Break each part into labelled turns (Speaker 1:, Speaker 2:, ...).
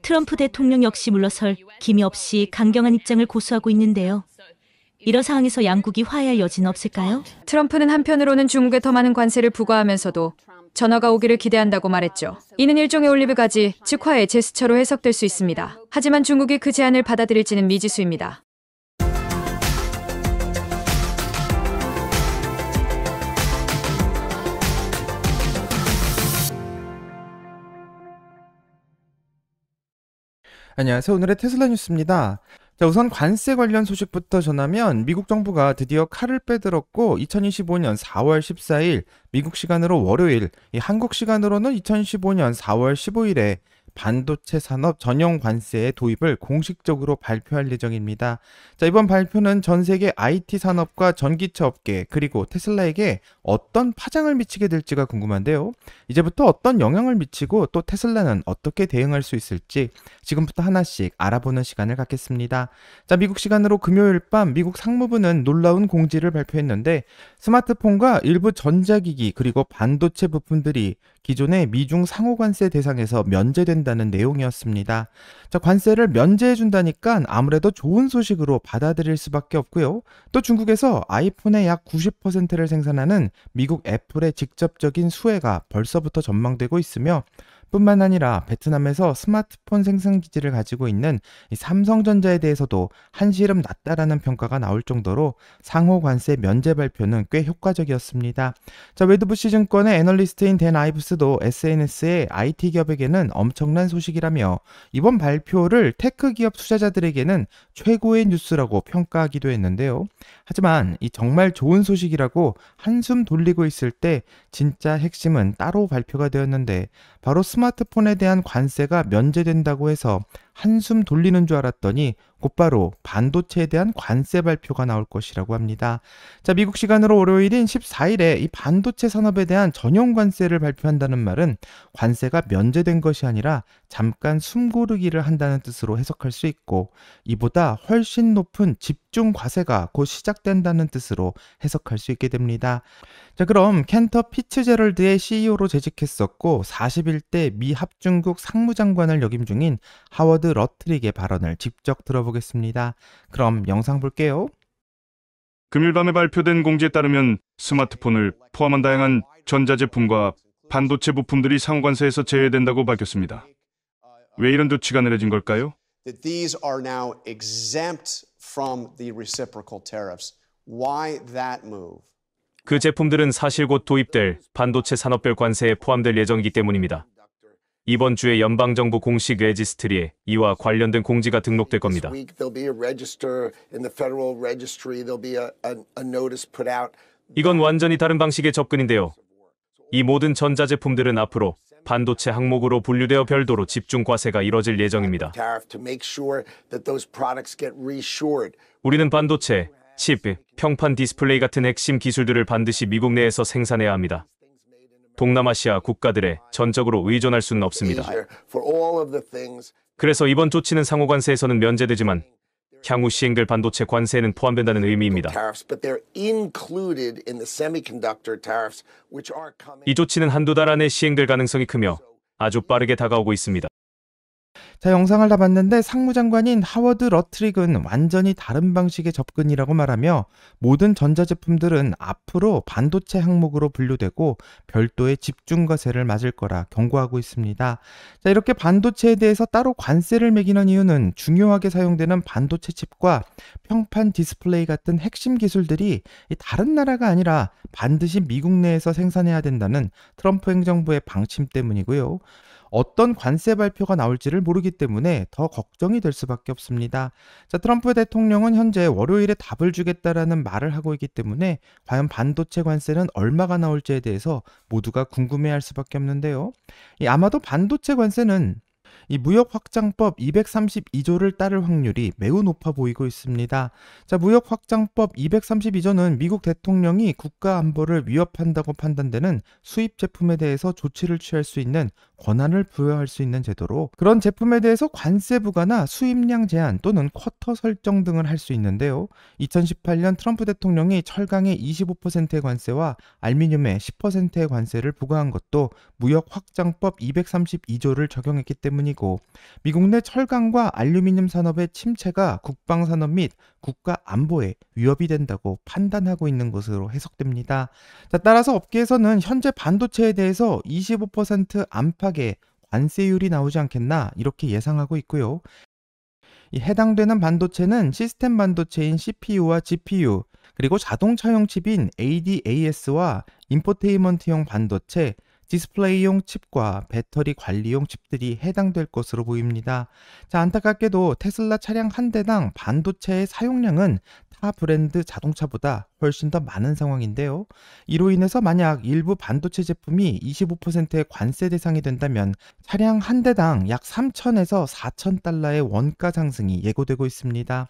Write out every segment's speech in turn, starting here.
Speaker 1: 트럼프 대통령 역시 물러설 기미 없이 강경한 입장을 고수하고 있는데요. 이런 상황에서 양국이 화해할 여지는 없을까요?
Speaker 2: 트럼프는 한편으로는 중국에 더 많은 관세를 부과하면서도 전화가 오기를 기대한다고 말했죠. 이는 일종의 올리브가지, 즉 화해의 제스처로 해석될 수 있습니다. 하지만 중국이 그 제안을 받아들일지는 미지수입니다.
Speaker 3: 안녕하세요. 오늘의 테슬라 뉴스입니다. 자, 우선 관세 관련 소식부터 전하면 미국 정부가 드디어 칼을 빼들었고 2025년 4월 14일 미국 시간으로 월요일, 한국 시간으로는 2015년 4월 15일에 반도체 산업 전용 관세의 도입을 공식적으로 발표할 예정입니다. 자, 이번 발표는 전 세계 IT 산업과 전기차 업계 그리고 테슬라에게 어떤 파장을 미치게 될지가 궁금한데요. 이제부터 어떤 영향을 미치고 또 테슬라는 어떻게 대응할 수 있을지 지금부터 하나씩 알아보는 시간을 갖겠습니다. 자, 미국 시간으로 금요일 밤 미국 상무부는 놀라운 공지를 발표했는데 스마트폰과 일부 전자기기 그리고 반도체 부품들이 기존의 미중 상호관세 대상에서 면제된다는 내용이었습니다. 자, 관세를 면제해준다니까 아무래도 좋은 소식으로 받아들일 수밖에 없고요. 또 중국에서 아이폰의 약 90%를 생산하는 미국 애플의 직접적인 수혜가 벌써부터 전망되고 있으며 뿐만 아니라 베트남에서 스마트폰 생산 기지를 가지고 있는 삼성전자에 대해서도 한시름 낫다라는 평가가 나올 정도로 상호 관세 면제 발표는 꽤 효과적이었습니다. 자, 웨드부시 증권의 애널리스트인 댄 아이브스도 SNS에 IT 기업에게는 엄청난 소식이라며 이번 발표를 테크 기업 투자자들에게는 최고의 뉴스라고 평가하기도 했는데요. 하지만 이 정말 좋은 소식이라고 한숨 돌리고 있을 때 진짜 핵심은 따로 발표가 되었는데 바로 스마트폰에 대한 관세가 면제된다고 해서 한숨 돌리는 줄 알았더니 곧바로 반도체에 대한 관세 발표가 나올 것이라고 합니다. 자, 미국 시간으로 월요일인 14일에 이 반도체 산업에 대한 전용 관세를 발표한다는 말은 관세가 면제된 것이 아니라 잠깐 숨고르기를 한다는 뜻으로 해석할 수 있고 이보다 훨씬 높은 집중 과세가 곧 시작된다는 뜻으로 해석할 수 있게 됩니다. 자, 그럼 켄터 피츠제럴드의 CEO로 재직했었고 41대 미 합중국 상무장관을 역임 중인 하워드 러트릭의 발언을 직접 들어보겠습니다. 그럼 영상 볼게요.
Speaker 4: 금요일 밤에 발표된 공지에 따르면 스마트폰을 포함한 다양한 전자제품과 반도체 부품들이 상호관세에서 제외된다고 밝혔습니다. 왜 이런 조치가 내려진 걸까요?
Speaker 5: That these are now exempt from the reciprocal tariffs. Why that move?
Speaker 6: 그 제품들은 사실 곧 도입될 반도체 산업별 관세에 포함될 예정이기 때문입니다. 이번 주에 연방정부 공식 레지스트리에 이와 관련된 공지가 등록될 겁니다. 이건 완전히 다른 방식의 접근인데요. 이 모든 전자제품들은 앞으로 반도체 항목으로 분류되어 별도로 집중 과세가 이뤄질 예정입니다. 우리는 반도체, 칩, 평판 디스플레이 같은 핵심 기술들을 반드시 미국 내에서 생산해야 합니다. 동남아시아 국가들에 전적으로 의존할 수는 없습니다. 그래서 이번 조치는 상호관세에서는 면제되지만 향후 시행될 반도체 관세에는 포함된다는 의미입니다. 이 조치는 한두 달 안에 시행될 가능성이 크며 아주 빠르게 다가오고 있습니다.
Speaker 3: 자, 영상을 다 봤는데 상무장관인 하워드 러트릭은 완전히 다른 방식의 접근이라고 말하며 모든 전자제품들은 앞으로 반도체 항목으로 분류되고 별도의 집중과세를 맞을 거라 경고하고 있습니다. 자, 이렇게 반도체에 대해서 따로 관세를 매기는 이유는 중요하게 사용되는 반도체 칩과 평판 디스플레이 같은 핵심 기술들이 다른 나라가 아니라 반드시 미국 내에서 생산해야 된다는 트럼프 행정부의 방침 때문이고요. 어떤 관세 발표가 나올지를 모르기 때문에 더 걱정이 될 수밖에 없습니다. 자, 트럼프 대통령은 현재 월요일에 답을 주겠다라는 말을 하고 있기 때문에 과연 반도체 관세는 얼마가 나올지에 대해서 모두가 궁금해할 수밖에 없는데요. 아마도 반도체 관세는 이 무역확장법 232조를 따를 확률이 매우 높아 보이고 있습니다. 자, 무역확장법 232조는 미국 대통령이 국가 안보를 위협한다고 판단되는 수입 제품에 대해서 조치를 취할 수 있는 권한을 부여할 수 있는 제도로 그런 제품에 대해서 관세 부과나 수입량 제한 또는 쿼터 설정 등을 할 수 있는데요. 2018년 트럼프 대통령이 철강에 25%의 관세와 알루미늄에 10%의 관세를 부과한 것도 무역 확장법 232조를 적용했기 때문이고, 미국 내 철강과 알루미늄 산업의 침체가 국방 산업 및 국가 안보에 위협이 된다고 판단하고 있는 것으로 해석됩니다. 자, 따라서 업계에서는 현재 반도체에 대해서 25% 안팎의 관세율이 나오지 않겠나 이렇게 예상하고 있고요. 이 해당되는 반도체는 시스템 반도체인 CPU와 GPU, 그리고 자동차용 칩인 ADAS와 인포테인먼트용 반도체, 디스플레이용 칩과 배터리 관리용 칩들이 해당될 것으로 보입니다. 자, 안타깝게도 테슬라 차량 한 대당 반도체의 사용량은 타 브랜드 자동차보다 훨씬 더 많은 상황인데요. 이로 인해서 만약 일부 반도체 제품이 25%의 관세 대상이 된다면 차량 한 대당 약 3,000에서 4,000달러의 원가 상승이 예고되고 있습니다.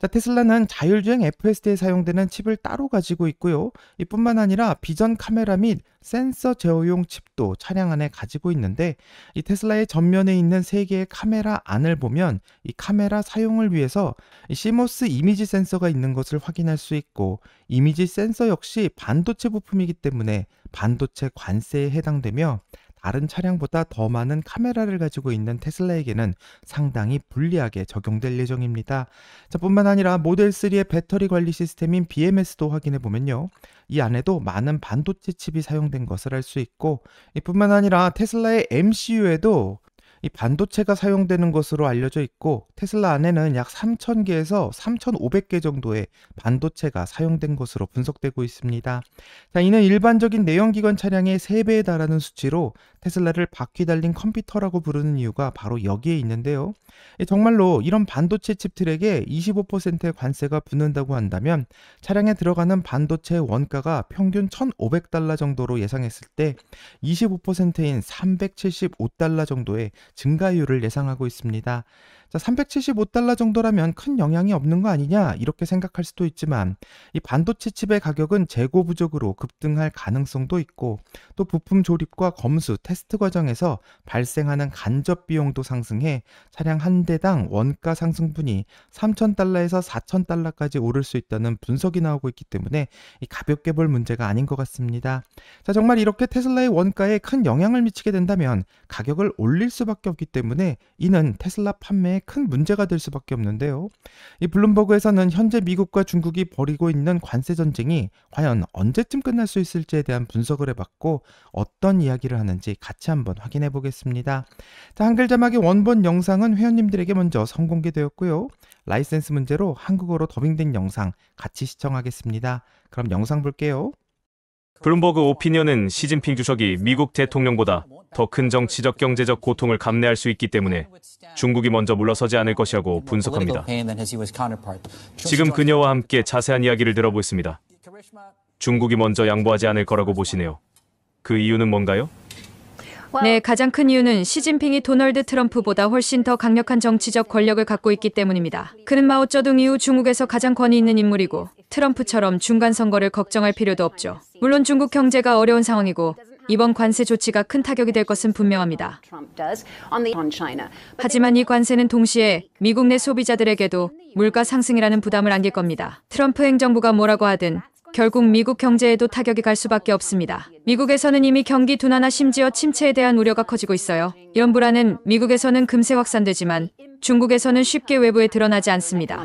Speaker 3: 자, 테슬라는 자율주행 FSD에 사용되는 칩을 따로 가지고 있고요. 이뿐만 아니라 비전 카메라 및 센서 제어용 칩도 차량 안에 가지고 있는데, 이 테슬라의 전면에 있는 3개의 카메라 안을 보면 이 카메라 사용을 위해서 이 CMOS 이미지 센서가 있는 것을 확인할 수 있고, 이미지 센서 역시 반도체 부품이기 때문에 반도체 관세에 해당되며 다른 차량보다 더 많은 카메라를 가지고 있는 테슬라에게는 상당히 불리하게 적용될 예정입니다. 자, 뿐만 아니라 모델 3의 배터리 관리 시스템인 BMS도 확인해 보면요, 이 안에도 많은 반도체 칩이 사용된 것을 알 수 있고, 이뿐만 아니라 테슬라의 MCU에도 이 반도체가 사용되는 것으로 알려져 있고, 테슬라 안에는 약 3,000개에서 3,500개 정도의 반도체가 사용된 것으로 분석되고 있습니다. 자, 이는 일반적인 내연기관 차량의 3배에 달하는 수치로 테슬라를 바퀴 달린 컴퓨터라고 부르는 이유가 바로 여기에 있는데요. 정말로 이런 반도체 칩들에게 25%의 관세가 붙는다고 한다면 차량에 들어가는 반도체 원가가 평균 1,500달러 정도로 예상했을 때 25%인 375달러 정도의 증가율을 예상하고 있습니다. 자, 375달러 정도라면 큰 영향이 없는 거 아니냐 이렇게 생각할 수도 있지만, 이 반도체 칩의 가격은 재고 부족으로 급등할 가능성도 있고, 또 부품 조립과 검수, 테스트 과정에서 발생하는 간접 비용도 상승해 차량 한 대당 원가 상승분이 3,000달러에서 4,000달러까지 오를 수 있다는 분석이 나오고 있기 때문에 이 가볍게 볼 문제가 아닌 것 같습니다. 자, 정말 이렇게 테슬라의 원가에 큰 영향을 미치게 된다면 가격을 올릴 수밖에 없기 때문에 이는 테슬라 판매에 큰 문제가 될 수밖에 없는데요. 이 블룸버그에서는 현재 미국과 중국이 벌이고 있는 관세 전쟁이 과연 언제쯤 끝날 수 있을지에 대한 분석을 해봤고, 어떤 이야기를 하는지 같이 한번 확인해 보겠습니다. 자, 한글 자막의 원본 영상은 회원님들에게 먼저 선공개되었고요. 라이센스 문제로 한국어로 더빙된 영상 같이 시청하겠습니다. 그럼 영상 볼게요.
Speaker 6: 블룸버그 오피니언은 시진핑 주석이 미국 대통령보다 더 큰 정치적 경제적 고통을 감내할 수 있기 때문에 중국이 먼저 물러서지 않을 것이라고 분석합니다. 지금 그녀와 함께 자세한 이야기를 들어보겠습니다. 중국이 먼저 양보하지 않을 거라고 보시네요. 그 이유는 뭔가요?
Speaker 2: 네, 가장 큰 이유는 시진핑이 도널드 트럼프보다 훨씬 더 강력한 정치적 권력을 갖고 있기 때문입니다. 그는 마오쩌둥 이후 중국에서 가장 권위 있는 인물이고, 트럼프처럼 중간 선거를 걱정할 필요도 없죠. 물론 중국 경제가 어려운 상황이고 이번 관세 조치가 큰 타격이 될 것은 분명합니다. 하지만 이 관세는 동시에 미국 내 소비자들에게도 물가 상승이라는 부담을 안길 겁니다. 트럼프 행정부가 뭐라고 하든 결국 미국 경제에도 타격이 갈 수밖에 없습니다. 미국에서는 이미 경기 둔화나 심지어 침체에 대한 우려가 커지고 있어요. 이런 불안은 미국에서는 금세 확산되지만 중국에서는 쉽게 외부에 드러나지 않습니다.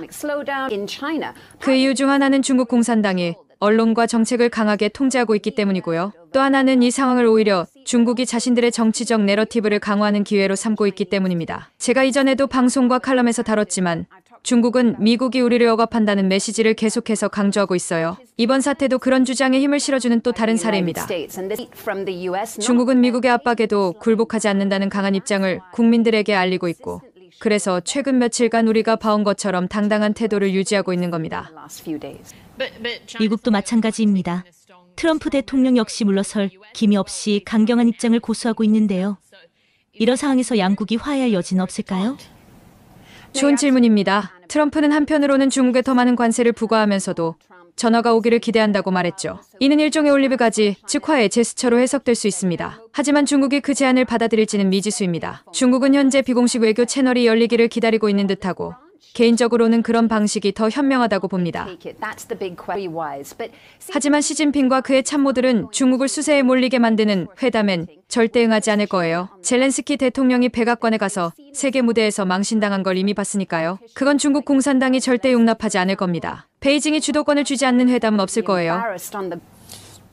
Speaker 2: 그 이유 중 하나는 중국 공산당이 언론과 정책을 강하게 통제하고 있기 때문이고요. 또 하나는 이 상황을 오히려 중국이 자신들의 정치적 내러티브를 강화하는 기회로 삼고 있기 때문입니다. 제가 이전에도 방송과 칼럼에서 다뤘지만 중국은 미국이 우리를 억압한다는 메시지를 계속해서 강조하고 있어요. 이번 사태도 그런 주장에 힘을 실어주는 또 다른 사례입니다. 중국은 미국의 압박에도 굴복하지 않는다는 강한 입장을 국민들에게 알리고 있고, 그래서 최근 며칠간 우리가 봐온 것처럼 당당한 태도를 유지하고 있는 겁니다.
Speaker 1: 미국도 마찬가지입니다. 트럼프 대통령 역시 물러설 기미 없이 강경한 입장을 고수하고 있는데요. 이런 상황에서 양국이 화해할 여지는 없을까요?
Speaker 2: 좋은 질문입니다. 트럼프는 한편으로는 중국에 더 많은 관세를 부과하면서도 전화가 오기를 기대한다고 말했죠. 이는 일종의 올리브 가지, 즉 화해의 제스처로 해석될 수 있습니다. 하지만 중국이 그 제안을 받아들일지는 미지수입니다. 중국은 현재 비공식 외교 채널이 열리기를 기다리고 있는 듯하고 개인적으로는 그런 방식이 더 현명하다고 봅니다. 하지만 시진핑과 그의 참모들은 중국을 수세에 몰리게 만드는 회담엔 절대 응하지 않을 거예요. 젤렌스키 대통령이 백악관에 가서 세계 무대에서 망신당한 걸 이미 봤으니까요. 그건 중국 공산당이 절대 용납하지 않을 겁니다. 베이징이 주도권을 쥐지 않는 회담은 없을 거예요.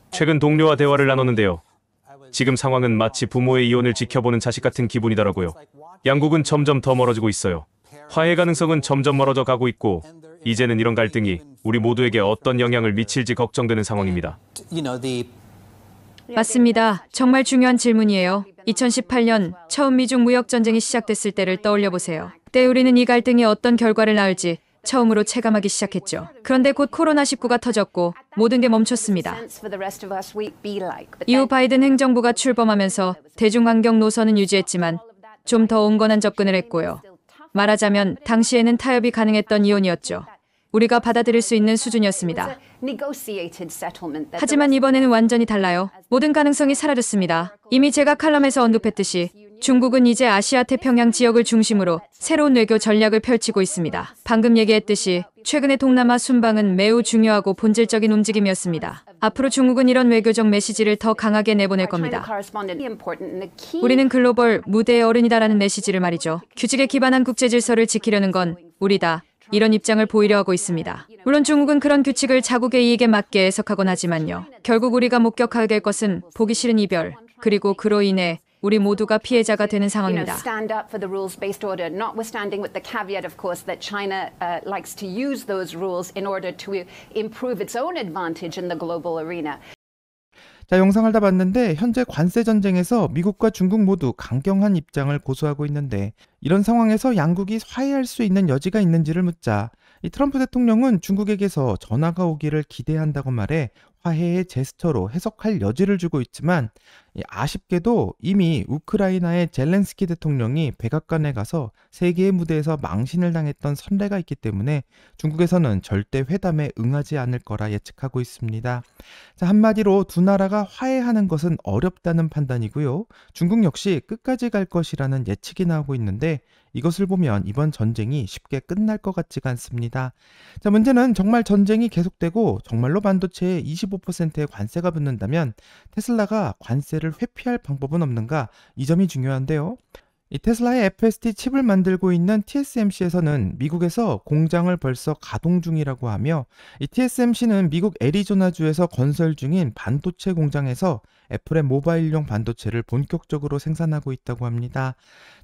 Speaker 6: 최근 동료와 대화를 나눴는데요. 지금 상황은 마치 부모의 이혼을 지켜보는 자식 같은 기분이더라고요. 양국은 점점 더 멀어지고 있어요. 화해 가능성은 점점 멀어져 가고 있고 이제는 이런 갈등이 우리 모두에게 어떤 영향을 미칠지 걱정되는 상황입니다.
Speaker 2: 맞습니다. 정말 중요한 질문이에요. 2018년 처음 미중 무역 전쟁이 시작됐을 때를 떠올려 보세요. 그때 우리는 이 갈등이 어떤 결과를 낳을지 처음으로 체감하기 시작했죠. 그런데 곧 코로나19가 터졌고 모든 게 멈췄습니다. 이후 바이든 행정부가 출범하면서 대중환경 노선은 유지했지만 좀 더 온건한 접근을 했고요. 말하자면 당시에는 타협이 가능했던 이혼이었죠. 우리가 받아들일 수 있는 수준이었습니다. 하지만 이번에는 완전히 달라요. 모든 가능성이 사라졌습니다. 이미 제가 칼럼에서 언급했듯이 중국은 이제 아시아 태평양 지역을 중심으로 새로운 외교 전략을 펼치고 있습니다. 방금 얘기했듯이 최근의 동남아 순방은 매우 중요하고 본질적인 움직임이었습니다. 앞으로 중국은 이런 외교적 메시지를 더 강하게 내보낼 겁니다. 우리는 글로벌 무대의 어른이다라는 메시지를 말이죠. 규칙에 기반한 국제 질서를 지키려는 건 우리다. 이런 입장을 보이려 하고 있습니다. 물론 중국은 그런 규칙을 자국의 이익에 맞게 해석하곤 하지만요. 결국 우리가 목격하게 될 것은 보기 싫은 이별, 그리고 그로 인해 우리 모두가 피해자가 되는 상황입니다.
Speaker 3: 자, 영상을 다 봤는데 현재 관세 전쟁에서 미국과 중국 모두 강경한 입장을 고수하고 있는데 이런 상황에서 양국이 화해할 수 있는 여지가 있는지를 묻자 이 트럼프 대통령은 중국에게서 전화가 오기를 기대한다고 말해 화해의 제스처로 해석할 여지를 주고 있지만 아쉽게도 이미 우크라이나의 젤렌스키 대통령이 백악관에 가서 세계의 무대에서 망신을 당했던 선례가 있기 때문에 중국에서는 절대 회담에 응하지 않을 거라 예측하고 있습니다. 자, 한마디로 두 나라가 화해하는 것은 어렵다는 판단이고요. 중국 역시 끝까지 갈 것이라는 예측이 나오고 있는데 이것을 보면 이번 전쟁이 쉽게 끝날 것 같지가 않습니다. 자, 문제는 정말 전쟁이 계속되고 정말로 반도체에 25%의 관세가 붙는다면 테슬라가 관세를 회피할 방법은 없는가? 이 점이 중요한데요. 이 테슬라의 FSD 칩을 만들고 있는 TSMC에서는 미국에서 공장을 벌써 가동 중이라고 하며 이 TSMC는 미국 애리조나주에서 건설 중인 반도체 공장에서 애플의 모바일용 반도체를 본격적으로 생산하고 있다고 합니다.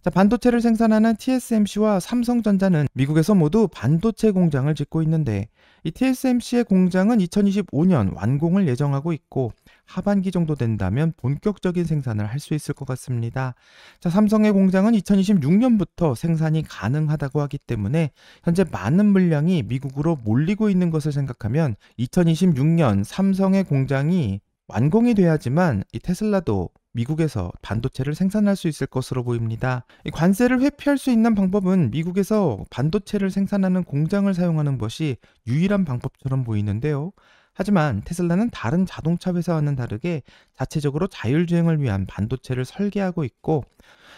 Speaker 3: 자, 반도체를 생산하는 TSMC와 삼성전자는 미국에서 모두 반도체 공장을 짓고 있는데 이 TSMC의 공장은 2025년 완공을 예정하고 있고 하반기 정도 된다면 본격적인 생산을 할 수 있을 것 같습니다. 자, 삼성의 공장은 2026년부터 생산이 가능하다고 하기 때문에 현재 많은 물량이 미국으로 몰리고 있는 것을 생각하면 2026년 삼성의 공장이 완공이 돼야지만 이 테슬라도 미국에서 반도체를 생산할 수 있을 것으로 보입니다. 이 관세를 회피할 수 있는 방법은 미국에서 반도체를 생산하는 공장을 사용하는 것이 유일한 방법처럼 보이는데요. 하지만 테슬라는 다른 자동차 회사와는 다르게 자체적으로 자율주행을 위한 반도체를 설계하고 있고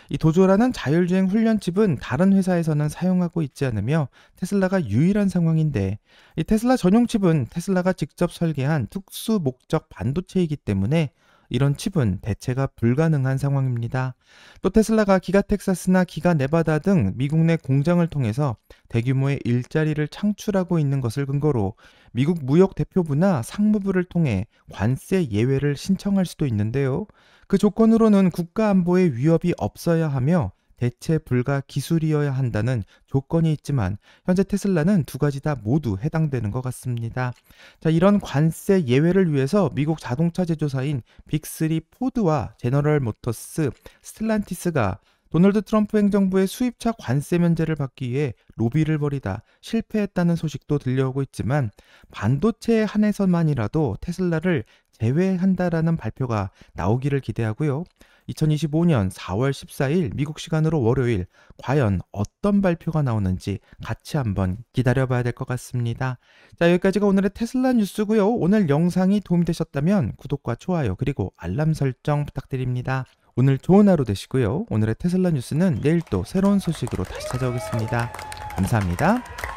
Speaker 3: 이 도조라는 자율주행 훈련칩은 다른 회사에서는 사용하고 있지 않으며 테슬라가 유일한 상황인데 이 테슬라 전용 칩은 테슬라가 직접 설계한 특수 목적 반도체이기 때문에 이런 칩은 대체가 불가능한 상황입니다. 또 테슬라가 기가 텍사스나 기가 네바다 등 미국 내 공장을 통해서 대규모의 일자리를 창출하고 있는 것을 근거로 미국 무역 대표부나 상무부를 통해 관세 예외를 신청할 수도 있는데요. 그 조건으로는 국가 안보에 위협이 없어야 하며 대체 불가 기술이어야 한다는 조건이 있지만 현재 테슬라는 두 가지 다 모두 해당되는 것 같습니다. 자, 이런 관세 예외를 위해서 미국 자동차 제조사인 빅3 포드와 제너럴 모터스, 스텔란티스가 도널드 트럼프 행정부의 수입차 관세 면제를 받기 위해 로비를 벌이다 실패했다는 소식도 들려오고 있지만 반도체에 한해서만이라도 테슬라를 제외한다라는 발표가 나오기를 기대하고요. 2025년 4월 14일 미국 시간으로 월요일 과연 어떤 발표가 나오는지 같이 한번 기다려봐야 될 것 같습니다. 자, 여기까지가 오늘의 테슬라 뉴스고요. 오늘 영상이 도움이 되셨다면 구독과 좋아요 그리고 알람 설정 부탁드립니다. 오늘 좋은 하루 되시고요. 오늘의 테슬라 뉴스는 내일 또 새로운 소식으로 다시 찾아오겠습니다. 감사합니다.